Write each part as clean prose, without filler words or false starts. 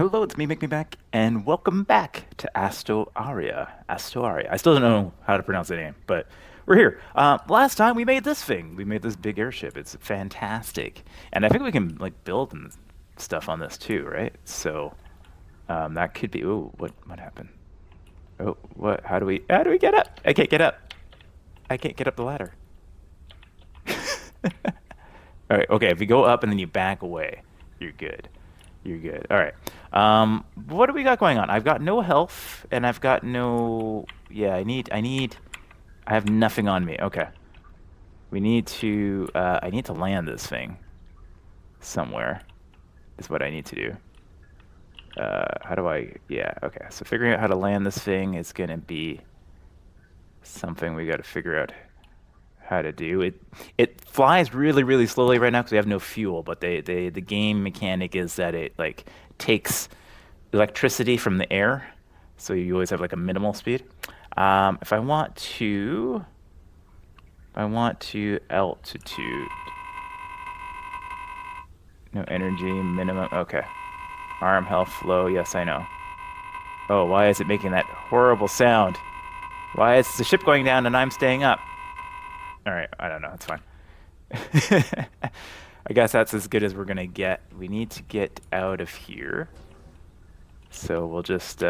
Hello, it's me back, and welcome back to Astoaria. Astoaria. I still don't know how to pronounce the name, but we're here. Last time we made this thing. We made this big airship. It's fantastic, and I think we can like build and stuff on this too, right? So that could be. Ooh, what happened? Oh, what? How do we get up? I can't get up. I can't get up the ladder. All right, okay. If you go up and then you back away, you're good. You're good. All right. What do we got going on? I've got no health, and I've got no. Yeah, I have nothing on me. Okay. We need to. I need to land this thing somewhere. Is what I need to do. How do I? Yeah. Okay. So figuring out how to land this thing is gonna be something we got to figure out how to do. It flies really slowly right now because we have no fuel. But the game mechanic is that it like takes electricity from the air, so you always have like a minimal speed. If I want to altitude, no energy, minimum. Okay, arm health low. Yes, I know. Oh, why is it making that horrible sound? Why is the ship going down and I'm staying up? All right, I don't know. It's fine. I guess that's as good as we're gonna get. We need to get out of here, so we'll just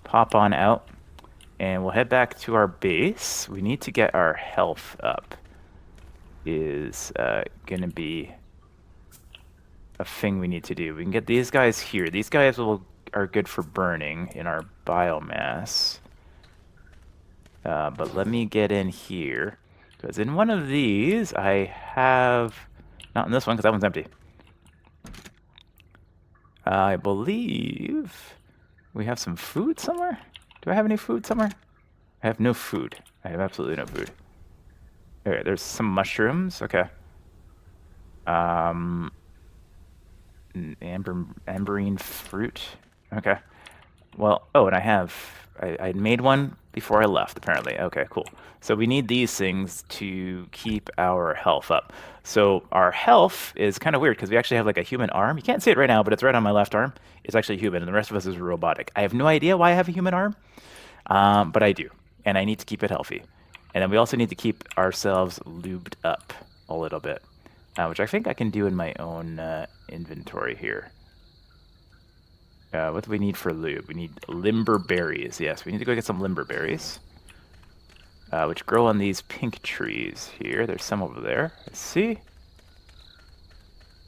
pop on out. And we'll head back to our base. We need to get our health up, is going to be a thing we need to do. We can get these guys here. These guys are good for burning in our biomass. But let me get in here. Because in one of these, I have... Not in this one, because that one's empty. I believe we have some food somewhere. Do I have any food somewhere? I have no food. I have absolutely no food. Okay, there's some mushrooms. Okay. Um, amberine fruit. Okay. Well, oh, and I made one before I left, apparently. Okay, cool. So we need these things to keep our health up. So our health is kind of weird because we actually have like a human arm. You can't see it right now, but it's right on my left arm. It's actually human, and the rest of us is robotic. I have no idea why I have a human arm, but I do, and I need to keep it healthy. And then we also need to keep ourselves lubed up a little bit, which I think I can do in my own inventory here. What do we need for lube? We need limber berries. Yes, we need to go get some limber berries, which grow on these pink trees here. There's some over there. Let's see.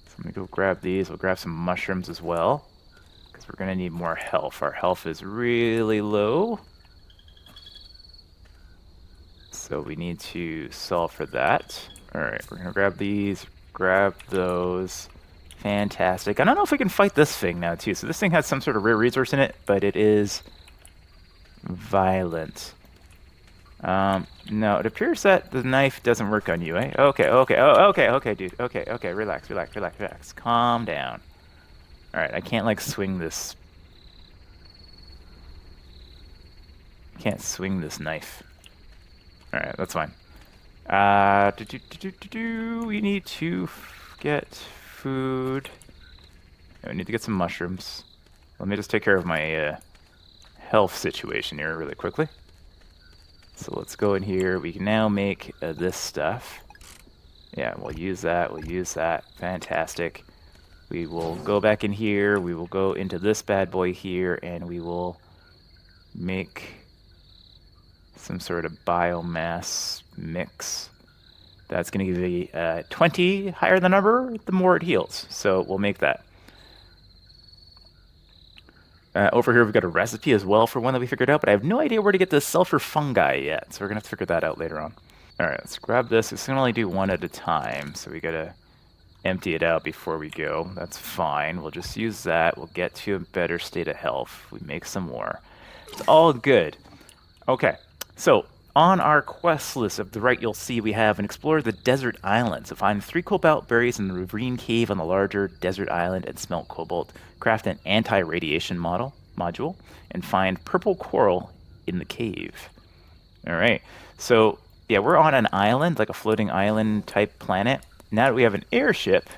So let me go grab these. We'll grab some mushrooms as well, because we're going to need more health. Our health is really low. So we need to solve for that. All right, we're going to grab these, grab those. Fantastic. I don't know if we can fight this thing now, too. So this thing has some sort of rare resource in it, but it is violent. No, it appears that the knife doesn't work on you, eh? Okay, dude. Okay, relax. Calm down. All right, I can't, like, swing this. I can't swing this knife. All right, that's fine. We need to get food. We need to get some mushrooms. Let me just take care of my health situation here really quickly. So let's go in here. We can now make this stuff. Yeah, we'll use that. We'll use that. Fantastic. We will go back in here. We will go into this bad boy here, and we will make some sort of biomass mix. That's going to give me 20 higher the number, the more it heals. So we'll make that. Over here, we've got a recipe as well for one that we figured out, but I have no idea where to get the sulfur fungi yet. So we're going to have to figure that out later on. All right, let's grab this. It's going to only do one at a time, so we got to empty it out before we go. That's fine. We'll just use that. We'll get to a better state of health. We make some more. It's all good. Okay, so on our quest list of the right, you'll see we have an explore the desert island. So find 3 cobalt berries in the ravine cave on the larger desert island and smelt cobalt. Craft an anti-radiation module and find purple coral in the cave. All right. So yeah, we're on an island, like a floating island type planet. Now that we have an airship,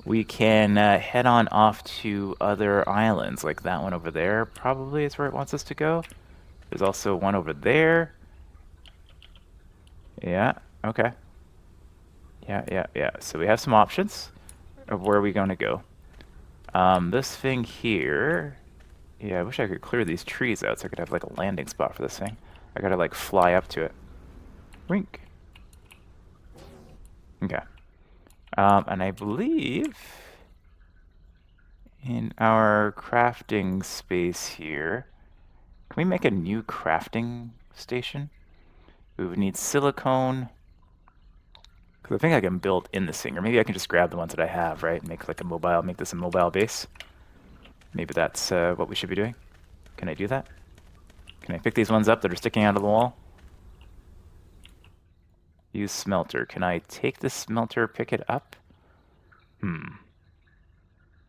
we can head on off to other islands, like that one over there probably is where it wants us to go. There's also one over there. Yeah, okay. Yeah. So we have some options of where we're going to go. This thing here... Yeah, I wish I could clear these trees out so I could have like a landing spot for this thing. I gotta like fly up to it. Wink. Okay. And I believe in our crafting space here, can we make a new crafting station? We would need silicone. Because I think I can build in this thing, or maybe I can just grab the ones that I have, right? Make like a mobile, make this a mobile base. Maybe that's what we should be doing. Can I do that? Can I pick these ones up that are sticking out of the wall? Use smelter. Can I take the smelter, pick it up? It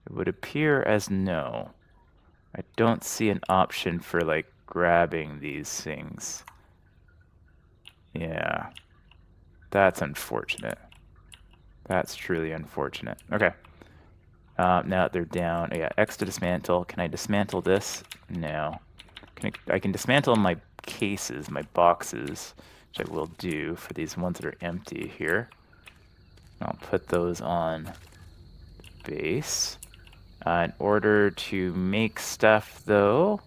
would appear as no. I don't see an option for like grabbing these things. Yeah. That's unfortunate. That's truly unfortunate. Okay. Now they're down. Yeah, X to dismantle. Can I dismantle this? No. I can dismantle my cases, my boxes, which I will do for these ones that are empty here. I'll put those on base. In order to make stuff, though,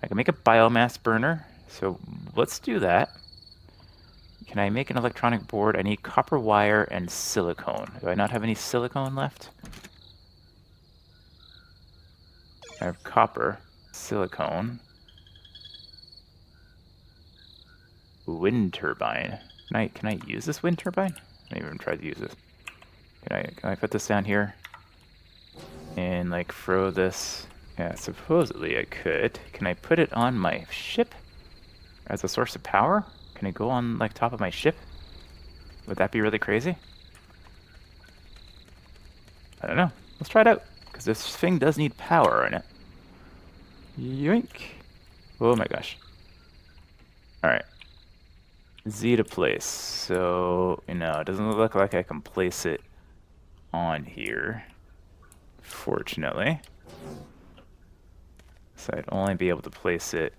I can make a biomass burner. So let's do that. Can I make an electronic board? I need copper wire and silicone. Do I not have any silicone left? I have copper, silicone, wind turbine. Can I use this wind turbine? I haven't even tried to use this. Can I put this down here and like throw this? Yeah, supposedly I could. Can I put it on my ship as a source of power? Can it go on like top of my ship? Would that be really crazy? I don't know. Let's try it out. Because this thing does need power in it. Yoink. Oh my gosh. Alright. Z to place. So, it doesn't look like I can place it on here. Fortunately. So I'd only be able to place it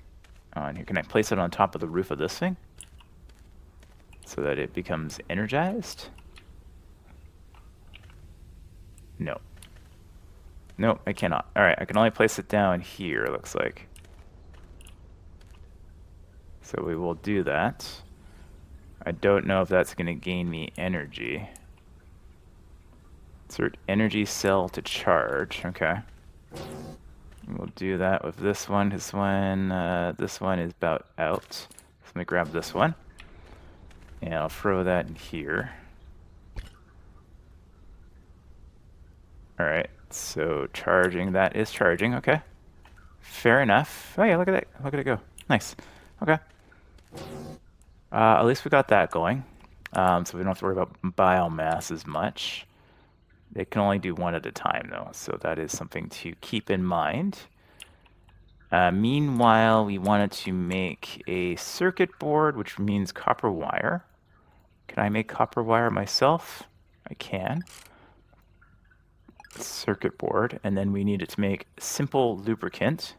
on here. Can I place it on top of the roof of this thing? So that it becomes energized? No. Nope, I cannot. Alright, I can only place it down here, it looks like. So we will do that. I don't know if that's going to gain me energy. Insert energy cell to charge. Okay. We'll do that with this one. This one is about out. So let me grab this one. And I'll throw that in here. Alright, so charging. That is charging. Okay. Fair enough. Oh yeah, look at that. Look at it go. Nice. Okay. At least we got that going. So we don't have to worry about biomass as much. They can only do one at a time, though, so that is something to keep in mind. Meanwhile, we wanted to make a circuit board, which means copper wire. Can I make copper wire myself? I can. Circuit board, and then we needed to make simple lubricant,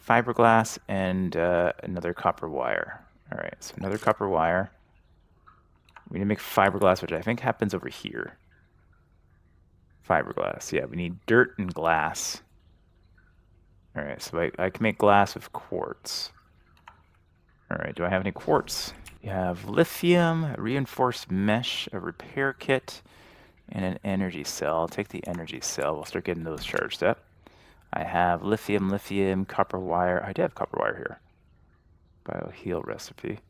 fiberglass, and another copper wire. All right, so another copper wire. We need to make fiberglass, which I think happens over here. Fiberglass, yeah, we need dirt and glass. All right, so I can make glass with quartz. All right, do I have any quartz? You have lithium, reinforced mesh, a repair kit, and an energy cell. I'll take the energy cell. We'll start getting those charged up. I have lithium, copper wire. I do have copper wire here. Bioheal recipe.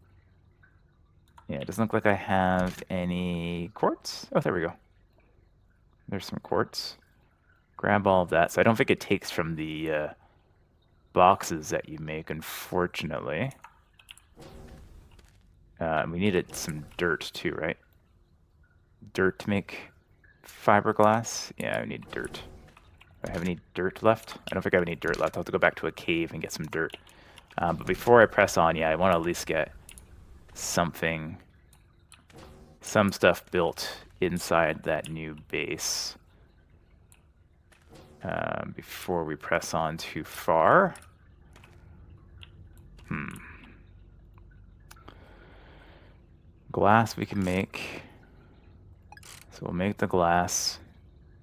Yeah, it doesn't look like I have any quartz. Oh, there we go. There's some quartz. Grab all of that. So I don't think it takes from the boxes that you make, unfortunately. We needed some dirt too, right? Dirt to make fiberglass? Yeah, I need dirt. Do I have any dirt left? I don't think I have any dirt left. I'll have to go back to a cave and get some dirt. But before I press on, yeah, I want to at least get something, some stuff built inside that new base before we press on too far. Glass we can make. So we'll make the glass.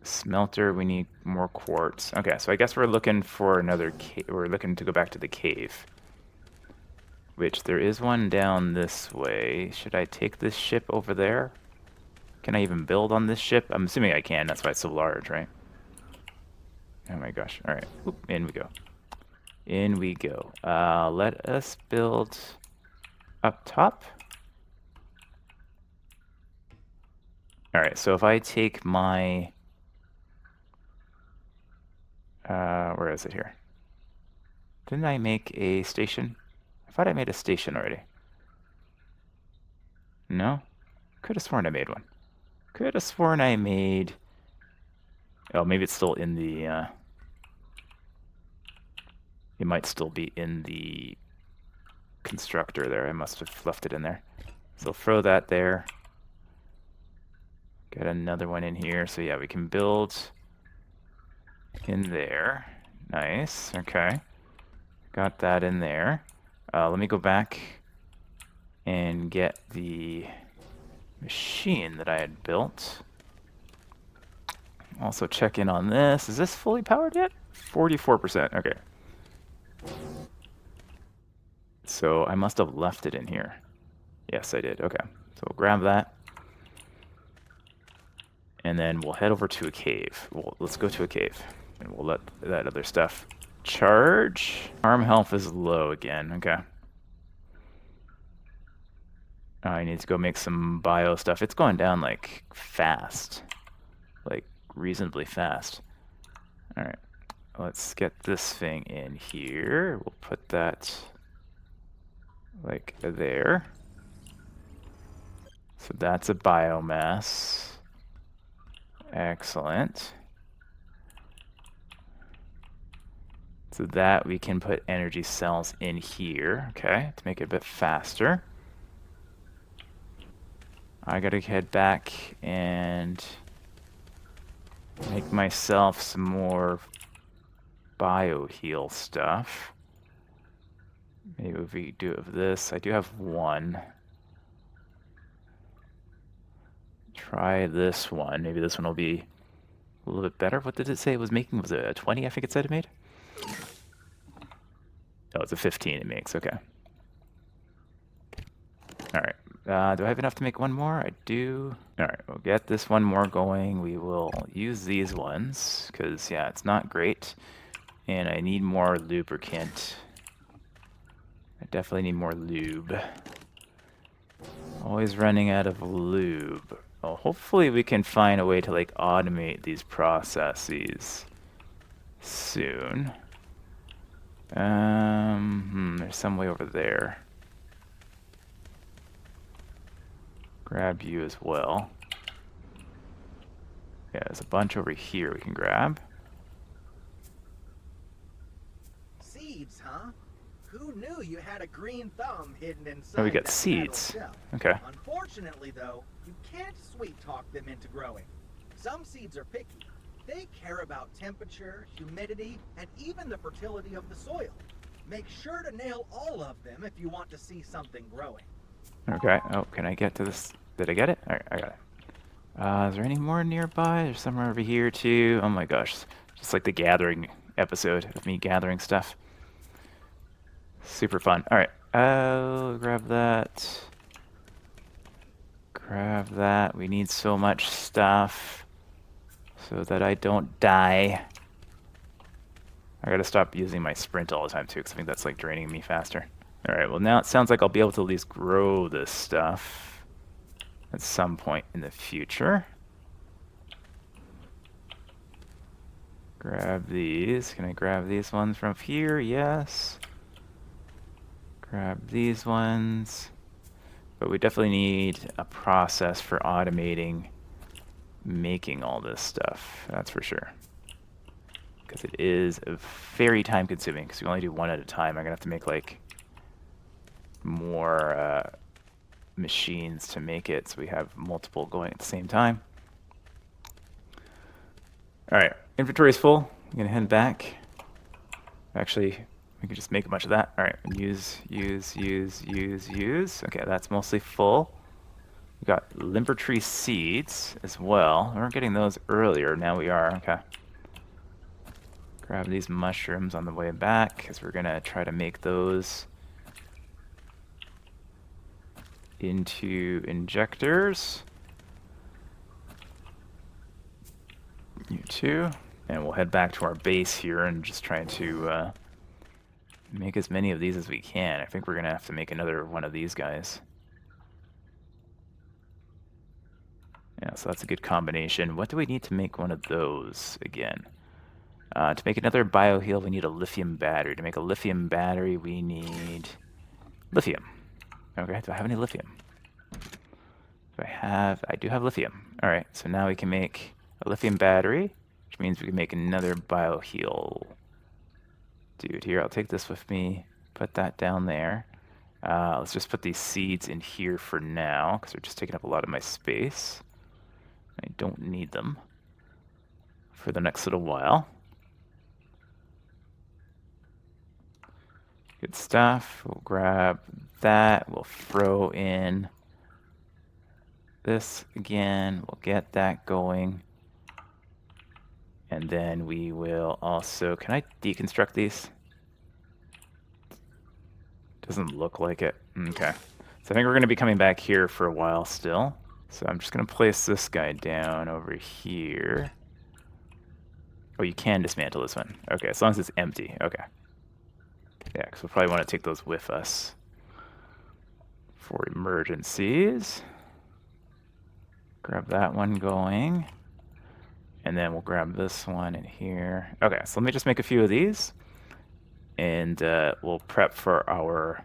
Smelter, we need more quartz. Okay, so I guess we're looking for another cave. We're looking to go back to the cave. Which, there is one down this way. Should I take this ship over there? Can I even build on this ship? I'm assuming I can, that's why it's so large, right? Oh my gosh, alright. In we go. In we go. Let us build up top. Alright, so if I take my... where is it here? Didn't I make a station? I thought I made a station already. No? Could have sworn I made one. Could have sworn I made... Oh, maybe it's still in the... It might still be in the constructor there. I must have left it in there. So throw that there. Get another one in here. So yeah, we can build in there. Nice. Okay. Got that in there. Let me go back and get the machine that I had built. Also check in on this. Is this fully powered yet? 44%. Okay. So I must have left it in here. Yes, I did. Okay. So we'll grab that. And then we'll head over to a cave. Let's go to a cave. And we'll let that other stuff charge. Arm health is low again. Okay. I need to go make some bio stuff. It's going down, like, fast. Like, reasonably fast. Alright. Let's get this thing in here. We'll put that, like, there. So that's a biomass. Excellent. So that we can put energy cells in here, okay, to make it a bit faster. I gotta head back and make myself some more bio-heal stuff. Maybe if we do it with this, I do have one. Try this one. Maybe this one will be a little bit better. What did it say it was making? Was it a 20, I think it said it made? Oh, it's a 15 it makes, okay. Alright. Do I have enough to make one more? I do. Alright, we'll get this one more going. We will use these ones, because, yeah, it's not great. And I need more lubricant. I definitely need more lube. Always running out of lube. Well, hopefully we can find a way to, like, automate these processes soon. There's some way over there. Grab you as well. Yeah, there's a bunch over here we can grab. Seeds, huh? Who knew you had a green thumb hidden inside? Oh, we got that seeds. metal shell? Okay. Unfortunately, though, you can't sweet talk them into growing. Some seeds are picky. They care about temperature, humidity, and even the fertility of the soil. Make sure to nail all of them if you want to see something growing. Okay. Oh, can I get to this? Did I get it? Alright, I got it. Is there any more nearby? There's somewhere over here, too. Oh my gosh. Just like the gathering episode of me gathering stuff. Super fun. Alright. I'll grab that. Grab that. We need so much stuff so that I don't die. I gotta stop using my sprint all the time, too, because I think that's, like, draining me faster. Alright, well, now it sounds like I'll be able to at least grow this stuff at some point in the future. Grab these. Can I grab these ones from here? Yes. Grab these ones. But we definitely need a process for automating making all this stuff. That's for sure. Because it is very time consuming, because we only do one at a time. I'm going to have to make, like, more machines to make it so we have multiple going at the same time. All right, inventory is full. I'm gonna head back. Actually, we can just make a bunch of that. All right, use. Okay, that's mostly full. We got limber tree seeds as well. We weren't getting those earlier. Now we are. Okay. Grab these mushrooms on the way back because we're gonna try to make those into injectors. You too. And we'll head back to our base here and just try to make as many of these as we can. I think we're gonna have to make another one of these guys. Yeah, so that's a good combination. What do we need to make one of those again? To make another bioheal, we need a lithium battery. To make a lithium battery, we need lithium. Okay, do I have any lithium? I do have lithium. All right, so now we can make a lithium battery, which means we can make another bioheal. Dude, here, I'll take this with me, put that down there. Let's just put these seeds in here for now, because they're just taking up a lot of my space. I don't need them for the next little while. Good stuff. We'll grab that. We'll throw in this again. We'll get that going. And then we will also... Can I deconstruct these? Doesn't look like it. Okay. So I think we're going to be coming back here for a while still. So I'm just going to place this guy down over here. Oh, you can dismantle this one. Okay, as long as it's empty. Okay. Yeah, because we'll probably want to take those with us for emergencies. Grab that one going. And then we'll grab this one in here. Okay, so let me just make a few of these. And we'll prep for our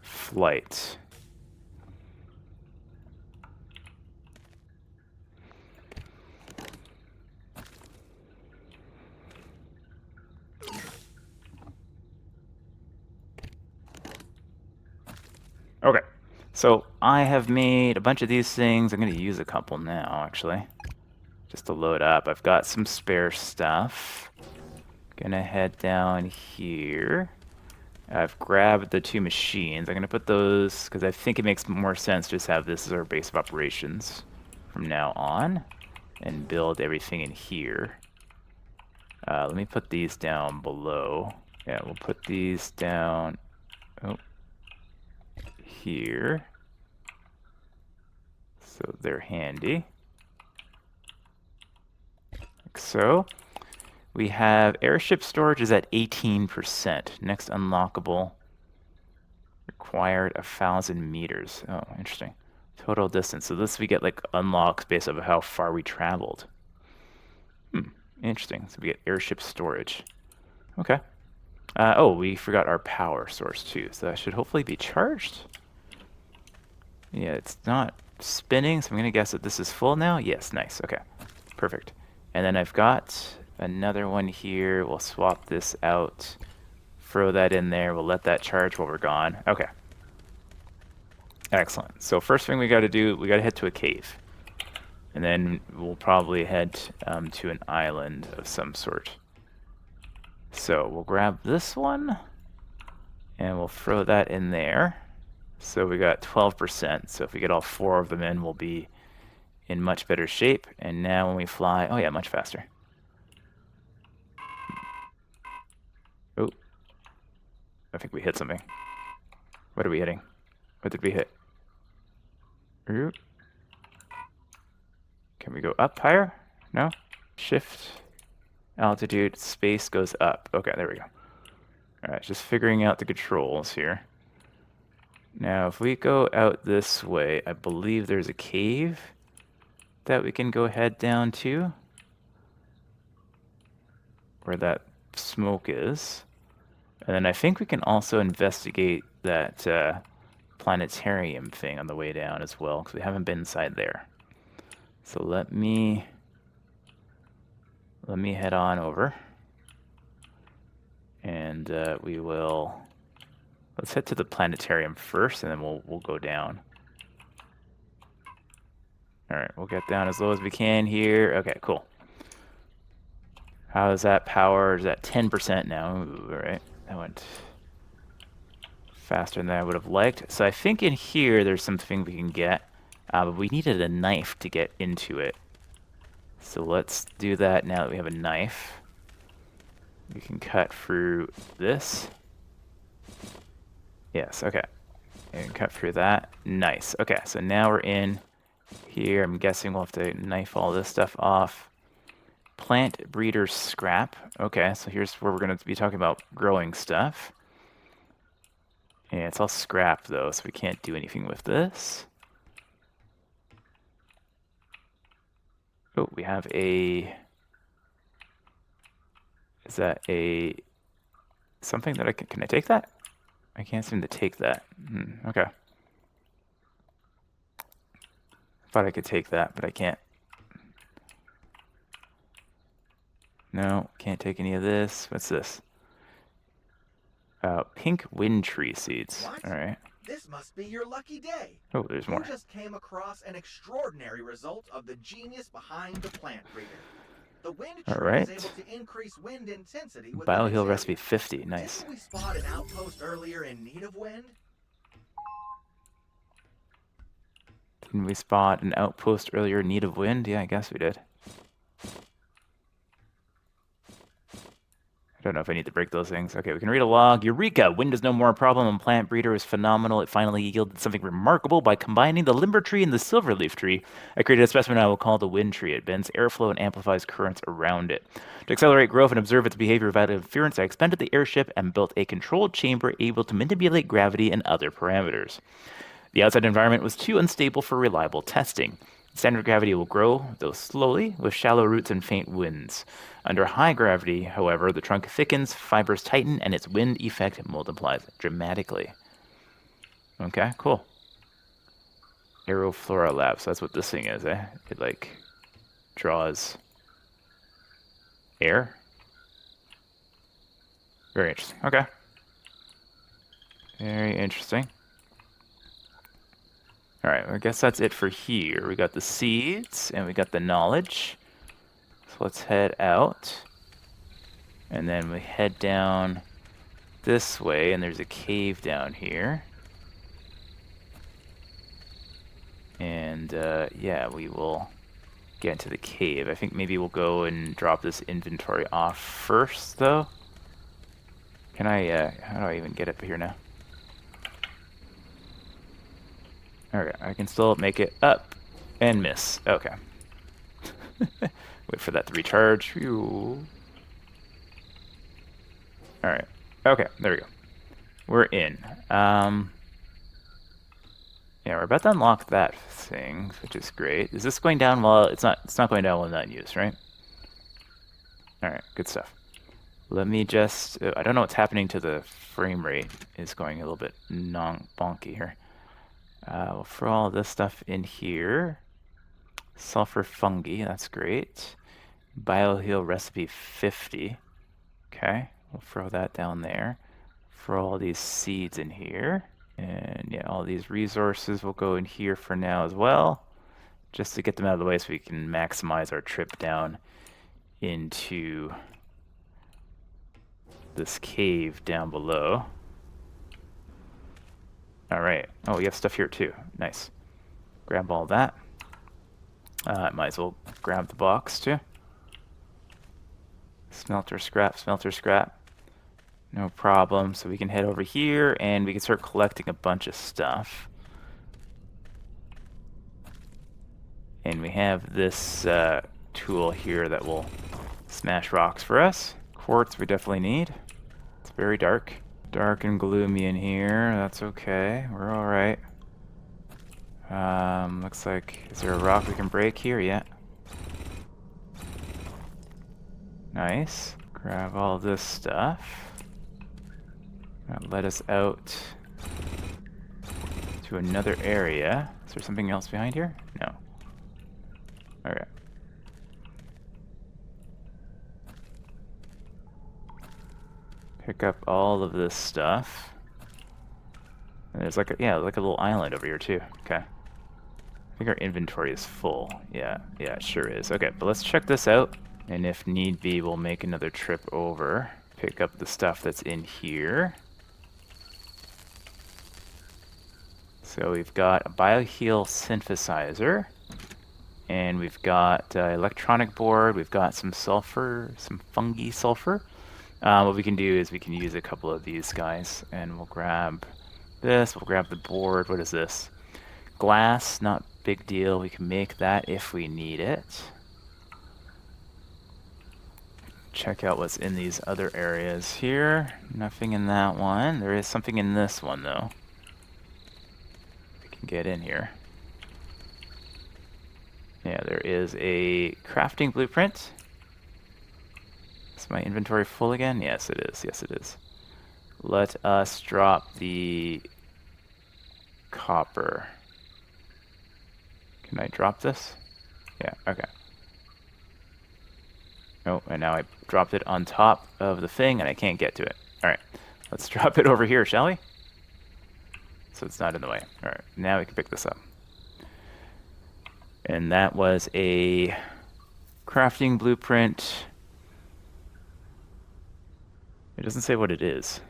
flight. Okay, so I have made a bunch of these things. I'm going to use a couple now, actually, just to load up. I've got some spare stuff. Gonna head down here. I've grabbed the two machines. I'm gonna put those, because I think it makes more sense to just have this as our base of operations from now on, and build everything in here. Let me put these down below. Yeah, we'll put these down here. So they're handy. Like so. We have airship storage is at 18%. Next unlockable required 1,000 meters. Oh, interesting. Total distance. So this we get like unlocks based on how far we traveled. Interesting. So we get airship storage. Okay. Oh, we forgot our power source too. So that should hopefully be charged. Yeah, it's not spinning, so I'm gonna guess that this is full now. Yes, nice. Okay, perfect. And then I've got another one here. We'll swap this out, throw that in there. We'll let that charge while we're gone. Okay. Excellent. So first thing we got to do, we got to head to a cave. And then we'll probably head to an island of some sort. So we'll grab this one, and we'll throw that in there. So we got 12%. So if we get all 4 of them in, we'll be in much better shape. And now when we fly, oh yeah, much faster. Oh, I think we hit something. What are we hitting? What did we hit? Ooh. Can we go up higher? No? Shift, altitude, space goes up. Okay, there we go. Alright, just figuring out the controls here. Now, if we go out this way, I believe there's a cave that we can go head down to, where that smoke is. And then I think we can also investigate that planetarium thing on the way down as well, because we haven't been inside there. So let me head on over, and we will. Let's head to the planetarium first, and then we'll go down. All right, we'll get down as low as we can here. Okay, cool. How is that power? Is that 10% now? Ooh, all right, that went faster than I would have liked. So I think in here there's something we can get, but we needed a knife to get into it. So let's do that now that we have a knife. We can cut through this. Yes, okay. And cut through that. Nice. Okay, so now we're in here. I'm guessing we'll have to knife all this stuff off. Plant breeder scrap. Okay, so here's where we're going to be talking about growing stuff. Yeah, it's all scrap though, so we can't do anything with this. Oh, we have a... Is that a... something that I can I take that? I can't seem to take that. Okay. Thought I could take that, but I can't. No, can't take any of this. What's this? Pink wind tree seeds. What? All right. This must be your lucky day. Oh, there's more. You just came across an extraordinary result of the genius behind the plant breeder. The wind All tree right. is able to increase wind intensity within its Bioheal area. recipe 50. Nice. Didn't we spot an outpost earlier in need of wind? Didn't we spot an outpost earlier in need of wind? Yeah, I guess we did. I don't know if I need to break those things. Okay, we can read a log. Eureka! Wind is no more a problem and plant breeder is phenomenal. It finally yielded something remarkable by combining the limber tree and the silverleaf tree. I created a specimen I will call the wind tree. It bends airflow and amplifies currents around it. To accelerate growth and observe its behavior without interference, I expanded the airship and built a controlled chamber able to manipulate gravity and other parameters. The outside environment was too unstable for reliable testing. Standard gravity will grow, though slowly, with shallow roots and faint winds. Under high gravity, however, the trunk thickens, fibers tighten, and its wind effect multiplies dramatically. Okay, cool. Aeroflora Lab, so that's what this thing is, eh? It, like, draws air. Very interesting. Okay. Very interesting. All right, I guess that's it for here. We got the seeds and we got the knowledge. So let's head out. And then we head down this way, and there's a cave down here. And yeah, we will get into the cave. I think maybe we'll go and drop this inventory off first, though. Can I, how do I even get up here now? Okay, I can still make it up and miss. Okay. Wait for that to recharge. Phew. All right. Okay, there we go. We're in. Yeah, we're about to unlock that thing, which is great. Is this going down while it's not going down while not in use, right? All right, good stuff. Let me just I don't know what's happening to the frame rate. It's going a little bit bonky here. We'll throw all this stuff in here. Sulfur fungi, that's great. Bioheal recipe 50. Okay, we'll throw that down there. Throw all these seeds in here. And yeah, all these resources will go in here for now as well. Just to get them out of the way so we can maximize our trip down into this cave down below. All right. Oh, we have stuff here too. Nice. Grab all that. Might as well grab the box too. Smelter scrap, smelter scrap. No problem. So we can head over here and we can start collecting a bunch of stuff. And we have this tool here that will smash rocks for us. Quartz we definitely need. It's very dark. Dark and gloomy in here. That's okay. We're alright. Looks like... Is there a rock we can break here? Yeah. Nice. Grab all this stuff. That led us out to another area. Is there something else behind here? No. Alright. Pick up all of this stuff. And there's like a, yeah, like a little island over here too. Okay. I think our inventory is full. Yeah, it sure is. Okay, but let's check this out. And if need be, we'll make another trip over. Pick up the stuff that's in here. So we've got a bioheal synthesizer. And we've got electronic board. We've got some sulfur, some fungi sulfur. What we can do is we can use a couple of these guys. And we'll grab this. We'll grab the board. What is this? Glass, not big deal. We can make that if we need it. Check out what's in these other areas here. Nothing in that one. There is something in this one, though. We can get in here. Yeah, there is a crafting blueprint. Is my inventory full again? Yes, it is. Yes, it is. Let us drop the copper. Can I drop this? Yeah, okay. Oh, and now I dropped it on top of the thing and I can't get to it. Alright, let's drop it over here, shall we? So it's not in the way. Alright, now we can pick this up. And that was a crafting blueprint. It doesn't say what it is.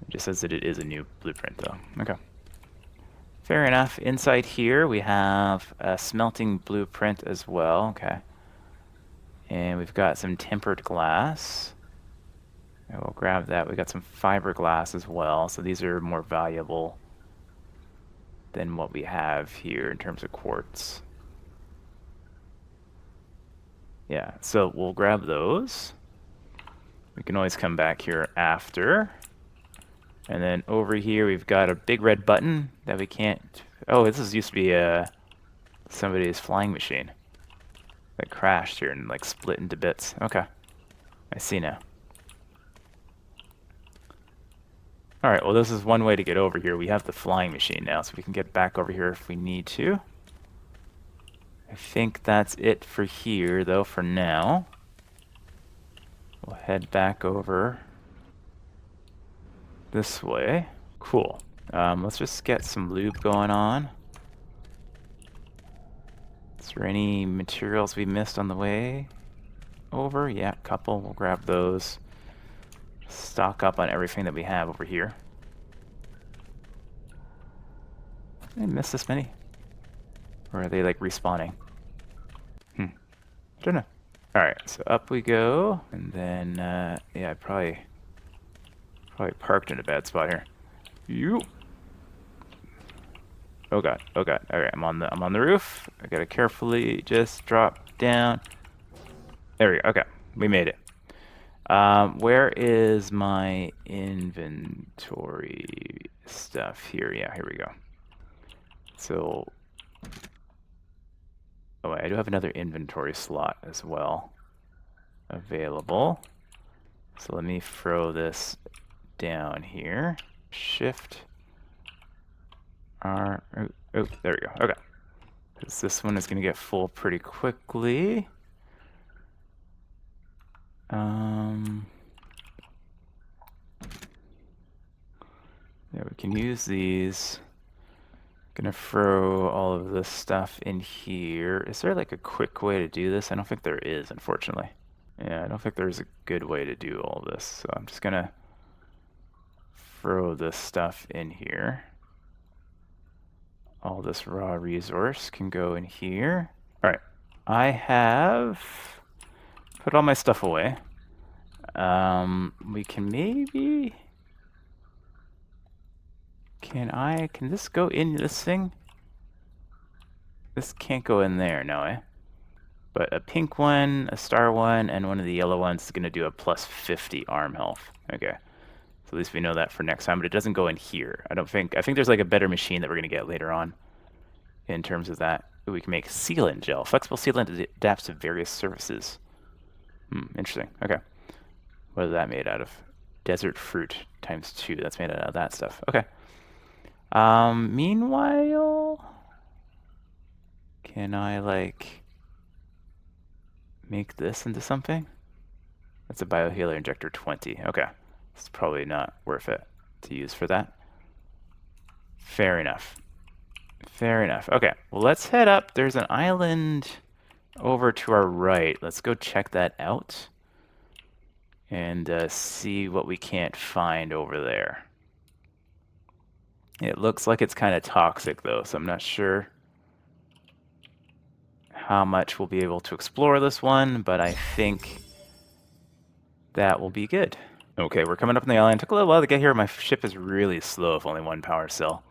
It just says that it is a new blueprint, though. Okay. Fair enough. Inside here, we have a smelting blueprint as well. Okay. And we've got some tempered glass. I will grab that. We got some fiberglass as well. So these are more valuable than what we have here in terms of quartz. Yeah, so we'll grab those. We can always come back here after. And then over here we've got a big red button that we can't... Oh, this used to be somebody's flying machine that crashed here and like split into bits. Okay, I see now. Alright, well this is one way to get over here. We have the flying machine now, so we can get back over here if we need to. I think that's it for here, though, for now. We'll head back over this way. Cool. Let's just get some lube going on. Is there any materials we missed on the way over? Yeah, a couple. We'll grab those. Stock up on everything that we have over here. Did I miss this many? Or are they like respawning? I don't know. Alright, so up we go. And then, yeah, I probably parked in a bad spot here. You. Oh god, oh god. Alright, I'm on the roof. I gotta carefully just drop down. There we go. Okay, we made it. Where is my inventory stuff here? Yeah, here we go. So, oh, I do have another inventory slot as well available. So let me throw this down here. Shift R. Oh, there we go. Okay. Because this one is going to get full pretty quickly. Yeah, we can use these. Gonna throw all of this stuff in here. Is there like a quick way to do this? I don't think there is, unfortunately. Yeah, I don't think there's a good way to do all this. So I'm just gonna throw this stuff in here. All this raw resource can go in here. All right, I have put all my stuff away. We can maybe... Can this go in this thing? This can't go in there, no, eh? But a pink one, a star one, and one of the yellow ones is going to do a plus 50 arm health. Okay. So at least we know that for next time, but it doesn't go in here. I think there's like a better machine that we're going to get later on in terms of that. We can make sealant gel. Flexible sealant adapts to various surfaces. Interesting. Okay. What is that made out of? Desert fruit times 2. That's made out of that stuff. Okay. Meanwhile, can I like make this into something? That's a biohealer injector 20. Okay. It's probably not worth it to use for that. Fair enough. Fair enough. Okay, well, let's head up. There's an island over to our right. Let's go check that out and see what we can't find over there. It looks like it's kind of toxic, though, so I'm not sure how much we'll be able to explore this one, but I think that will be good. Okay, we're coming up on the island. Took a little while to get here. My ship is really slow with only one power cell.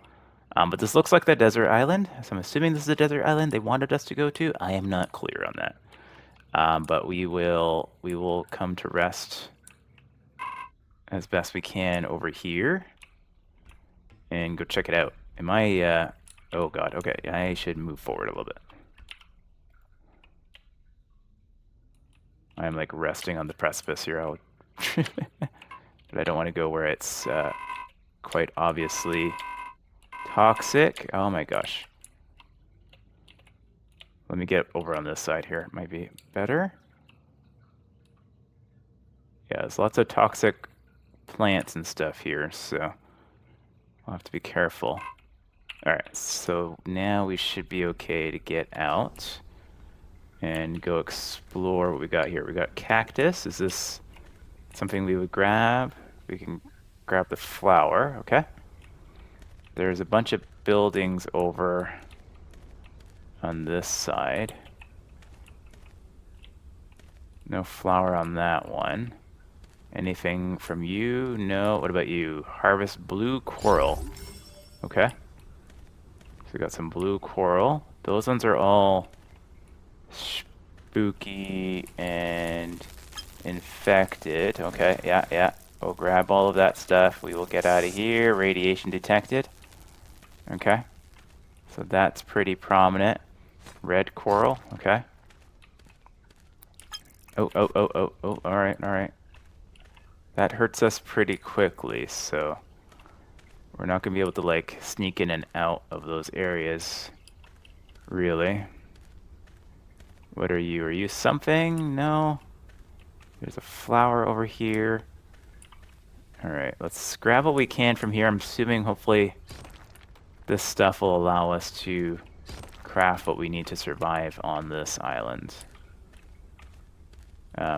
But this looks like the desert island, so I'm assuming this is a desert island they wanted us to go to. I am not clear on that. But we will come to rest as best we can over here and go check it out. Am I, oh god, okay, I should move forward a little bit. I'm like resting on the precipice here. But I don't want to go where it's quite obviously toxic. Oh my gosh. Let me get over on this side here. It might be better. Yeah, there's lots of toxic plants and stuff here, so I'll have to be careful. Alright, so now we should be okay to get out and go explore what we got here. We got cactus. Is this something we would grab? We can grab the flower, okay. There's a bunch of buildings over on this side. No flower on that one. Anything from you? No. What about you? Harvest blue coral. Okay. So we got some blue coral. Those ones are all spooky and infected. Okay, yeah. We'll grab all of that stuff. We will get out of here. Radiation detected. Okay. So that's pretty prominent. Red coral. Okay. Oh. Alright. That hurts us pretty quickly, so we're not going to be able to, like, sneak in and out of those areas, really. What are you? Are you something? No. There's a flower over here. Alright, let's grab what we can from here. I'm assuming, hopefully, this stuff will allow us to craft what we need to survive on this island.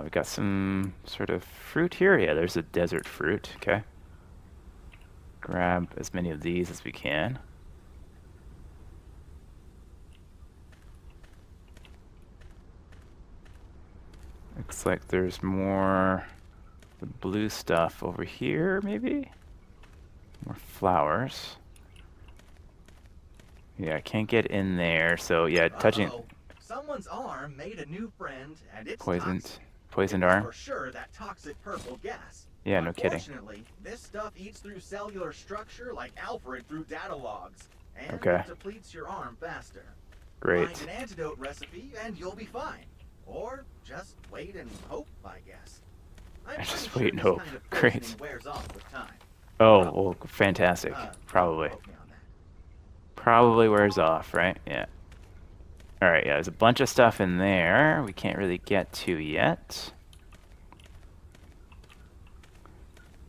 We got some sort of fruit here. Yeah, there's a desert fruit. Okay. Grab as many of these as we can. Looks like there's more blue stuff over here, maybe? More flowers. Yeah, I can't get in there, so yeah, touching... Someone's arm made a new friend, and it's poisoned arm. For sure that toxic purple gas. Yeah, no kidding. Unfortunately, this stuff eats through cellular structure like Alfred through data logs, and okay. It depletes your arm faster. Great. Find an antidote recipe and you'll be fine. Or just wait and hope, I guess. I just wait and hope. Great. Wears off with time. Oh, well, fantastic. Probably. Probably wears off, right? Yeah. Alright, yeah, there's a bunch of stuff in there we can't really get to yet.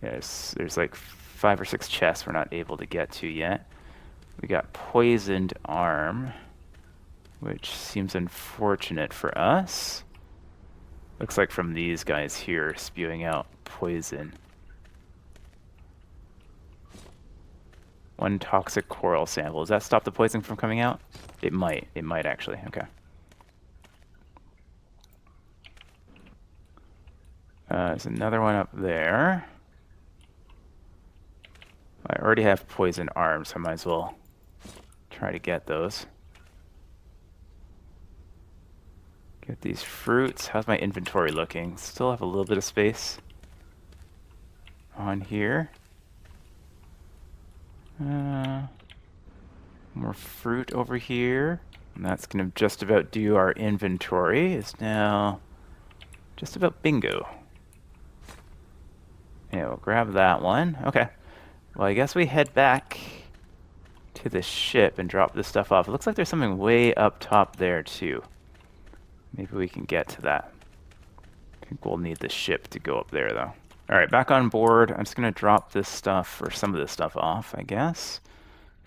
Yes, there's like 5 or 6 chests we're not able to get to yet. We got poisoned arm, which seems unfortunate for us. Looks like from these guys here spewing out poison. 1 toxic coral sample. Does that stop the poison from coming out? It might. It might actually. Okay. There's another one up there. I already have poison arms, so I might as well try to get those. Get these fruits. How's my inventory looking? Still have a little bit of space on here. More fruit over here. And that's going to just about do our inventory. It's now just about bingo. Yeah, we'll grab that one. Okay. Well, I guess we head back to the ship and drop this stuff off. It looks like there's something way up top there, too. Maybe we can get to that. I think we'll need the ship to go up there, though. Alright, back on board. I'm just going to drop this stuff, or some of this stuff off, I guess.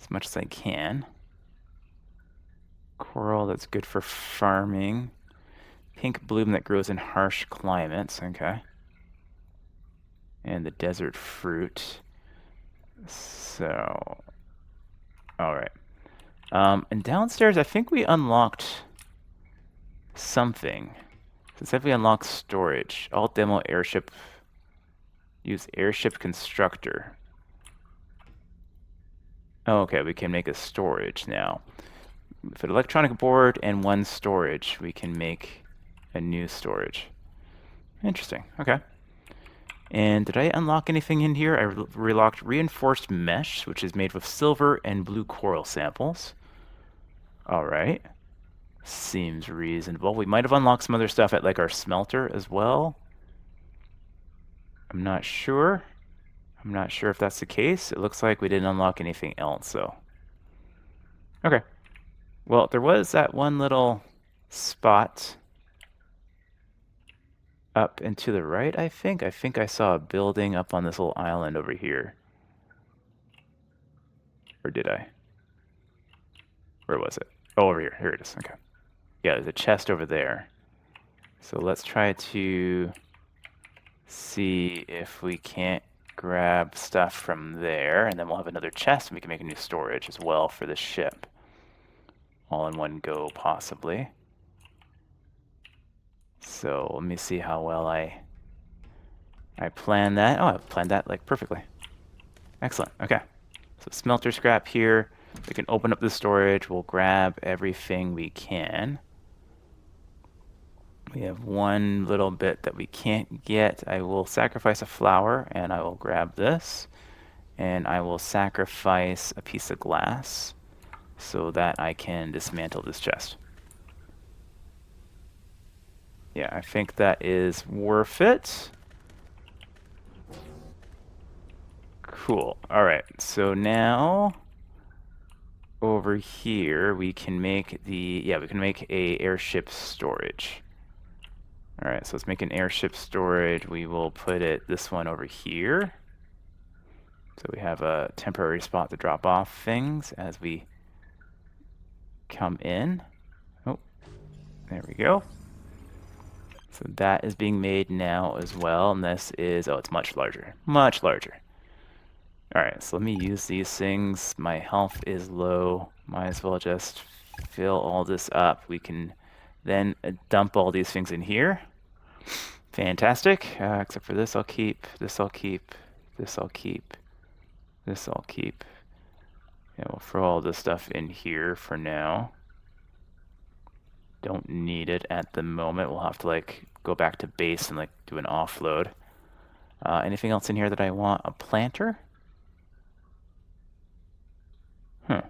As much as I can. Coral that's good for farming. Pink bloom that grows in harsh climates. Okay. And the desert fruit. So, all right. And downstairs, I think we unlocked something. So it said we unlocked storage. Alt demo airship. Use airship constructor. Oh, okay, we can make a storage now. With an electronic board and one storage, we can make a new storage. Interesting. Okay. And did I unlock anything in here? I relocked reinforced mesh, which is made with silver and blue coral samples. All right. Seems reasonable. We might have unlocked some other stuff at like our smelter as well. I'm not sure. I'm not sure if that's the case. It looks like we didn't unlock anything else, so. Okay. Well, there was that one little spot up and to the right, I think. I think I saw a building up on this little island over here. Or did I? Where was it? Oh, over here. Here it is. Okay. Yeah, there's a chest over there. So let's try to see if we can't grab stuff from there, and then we'll have another chest, and we can make a new storage as well for the ship. All in one go, possibly. So let me see how well I planned that. Oh, I planned that like perfectly. Excellent. Okay. So smelter scrap here. We can open up the storage. We'll grab everything we can. We have one little bit that we can't get. I will sacrifice a flower, and I will grab this. And I will sacrifice a piece of glass so that I can dismantle this chest. Yeah, I think that is worth it. Cool. All right, so now over here we can make the, we can make a airship storage. All right, so let's make an airship storage. We will put this one over here. So we have a temporary spot to drop off things as we come in. Oh, there we go. So that is being made now as well, and this is, oh, it's much larger. Much larger. Alright, so let me use these things. My health is low. Might as well just fill all this up. We can then dump all these things in here. Fantastic. Except for this I'll keep, this I'll keep, this I'll keep, this I'll keep. Yeah, we'll throw all this stuff in here for now. Don't need it at the moment. We'll have to like go back to base and like do an offload. Anything else in here that I want? A planter? Huh.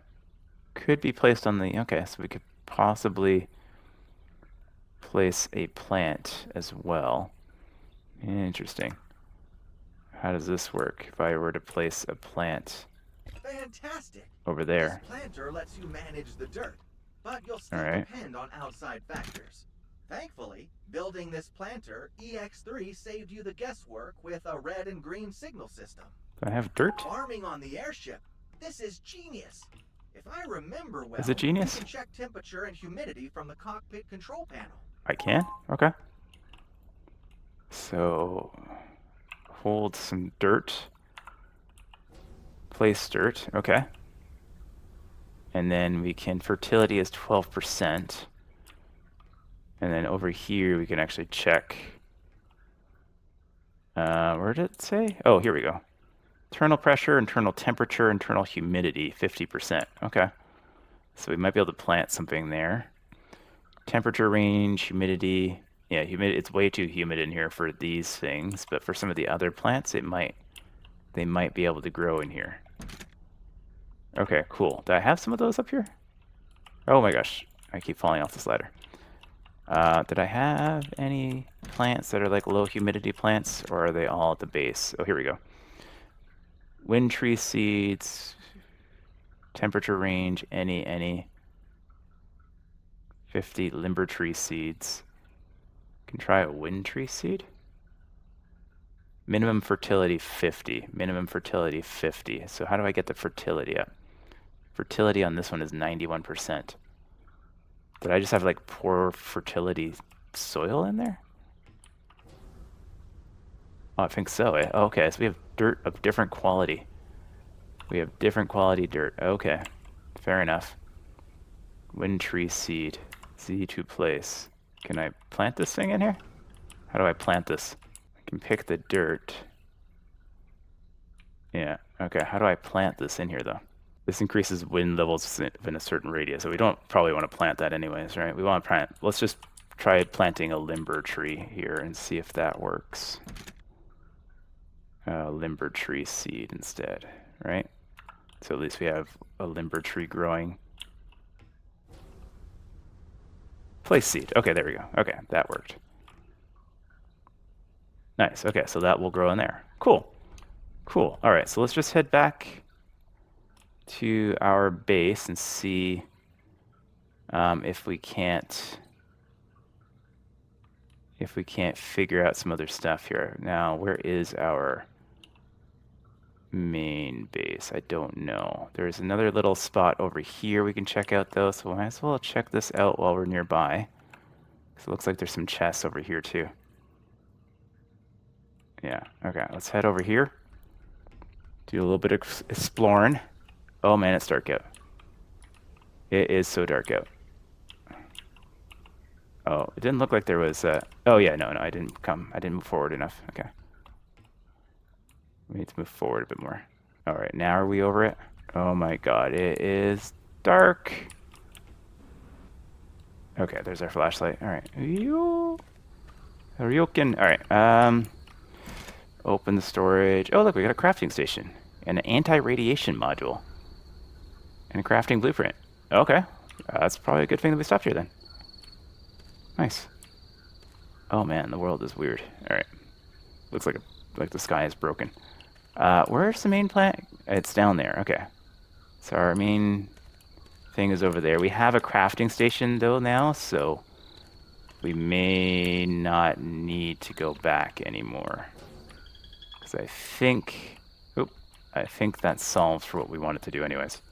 Could be placed on the, okay, so we could possibly place a plant as well. Interesting. How does this work if I were to place a plant Fantastic. over there? This planter lets you manage the dirt, but you'll still Alright. depend on outside factors. Thankfully, building this planter, EX3 saved you the guesswork with a red and green signal system. Do I have dirt? Farming on the airship. This is genius. If I remember well, Is it genius? you can check temperature and humidity from the cockpit control panel. I can? Okay. So, hold some dirt. Place dirt. Okay. And then we can, fertility is 12%. And then over here we can actually check. Where did it say? Oh, here we go. Internal pressure, internal temperature, internal humidity, 50%. Okay. So we might be able to plant something there. Temperature range, humidity. Yeah, humidity. It's way too humid in here for these things, but for some of the other plants, they might be able to grow in here. Okay, cool. Do I have some of those up here? Oh my gosh, I keep falling off this ladder. Did I have any plants that are like low humidity plants, or are they all at the base? Oh, here we go. Wind tree seeds, temperature range, any. 50 limber tree seeds. Can try a wind tree seed. Minimum fertility 50. Minimum fertility 50. So how do I get the fertility up? Fertility on this one is 91%. Did I just have like poor fertility soil in there? Oh, I think so. Okay, so we have dirt of different quality. We have different quality dirt. Okay, fair enough. Wind tree seed. Z to place. Can I plant this thing in here? How do I plant this? I can pick the dirt. Yeah, okay. How do I plant this in here, though? This increases wind levels within a certain radius, so we don't probably want to plant that anyways, right? We want to plant... Let's just try planting a limber tree here and see if that works. Limber tree seed instead, right? So at least we have a limber tree growing. Place seed. Okay, there we go. Okay, that worked. Nice. Okay, so that will grow in there. Cool. Cool. All right, so let's just head back to our base and see if we can't figure out some other stuff here. Now, where is our main base? I don't know. There's another little spot over here we can check out, though, so we might as well check this out while we're nearby. So it looks like there's some chests over here, too. Yeah, okay, let's head over here. Do a little bit of exploring. Oh man, it's dark out. It is so dark out. Oh, it didn't look like there was oh yeah, no, I didn't move forward enough. Okay. We need to move forward a bit more. Alright, now are we over it? Oh my god, it is dark. Okay, there's our flashlight. Alright. Ryukin. Alright, open the storage. Oh look, we got a crafting station. And an anti-radiation module. And a crafting blueprint. Okay. That's probably a good thing that we stopped here then. Nice. Oh man, the world is weird. Alright. Looks like the sky is broken. Where's the main planet? It's down there. Okay. So our main thing is over there. We have a crafting station though now, so we may not need to go back anymore. Because I think that solves for what we wanted to do anyways.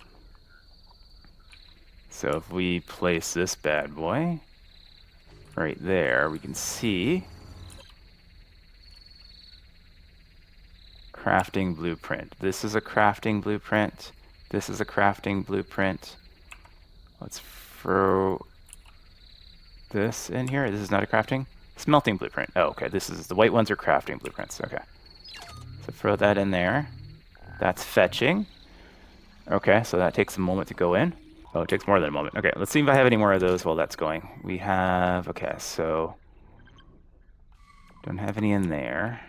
So if we place this bad boy right there, we can see crafting blueprint. This is a crafting blueprint. This is a crafting blueprint. Let's throw this in here. This is not a crafting. Smelting blueprint. Oh, okay. The white ones are crafting blueprints. Okay. So throw that in there. That's fetching. Okay, so that takes a moment to go in. Oh, it takes more than a moment. Okay, let's see if I have any more of those while that's going. We have... Okay, so... Don't have any in there.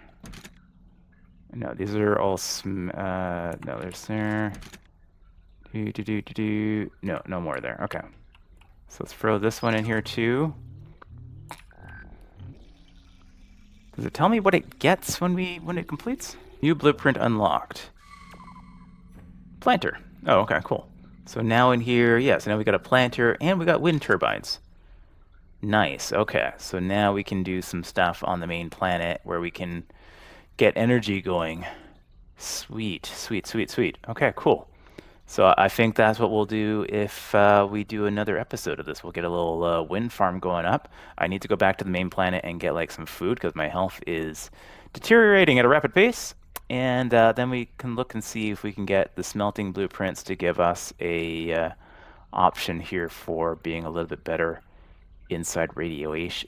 No, these are all... no, there's there. No, no more there. Okay. So let's throw this one in here too. Does it tell me what it gets when it completes? New blueprint unlocked. Planter. Oh, okay, cool. So now in here, yeah, so now we got a planter and we got wind turbines. Nice, okay. So now we can do some stuff on the main planet where we can get energy going. Sweet, sweet, sweet, sweet. Okay, cool. So I think that's what we'll do if we do another episode of this. We'll get a little wind farm going up. I need to go back to the main planet and get like some food because my health is deteriorating at a rapid pace. And then we can look and see if we can get the smelting blueprints to give us a option here for being a little bit better inside radioactive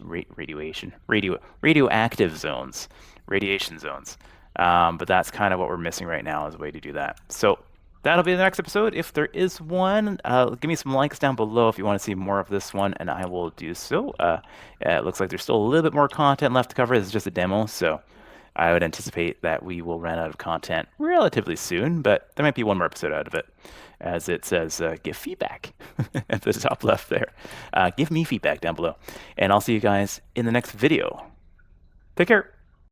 zones, radiation zones. But that's kind of what we're missing right now as a way to do that. So that'll be the next episode. If there is one, give me some likes down below if you want to see more of this one, and I will do so. It looks like there's still a little bit more content left to cover. This is just a demo, so I would anticipate that we will run out of content relatively soon, but there might be one more episode out of it. As it says, give feedback at the top left there. Give me feedback down below. And I'll see you guys in the next video. Take care.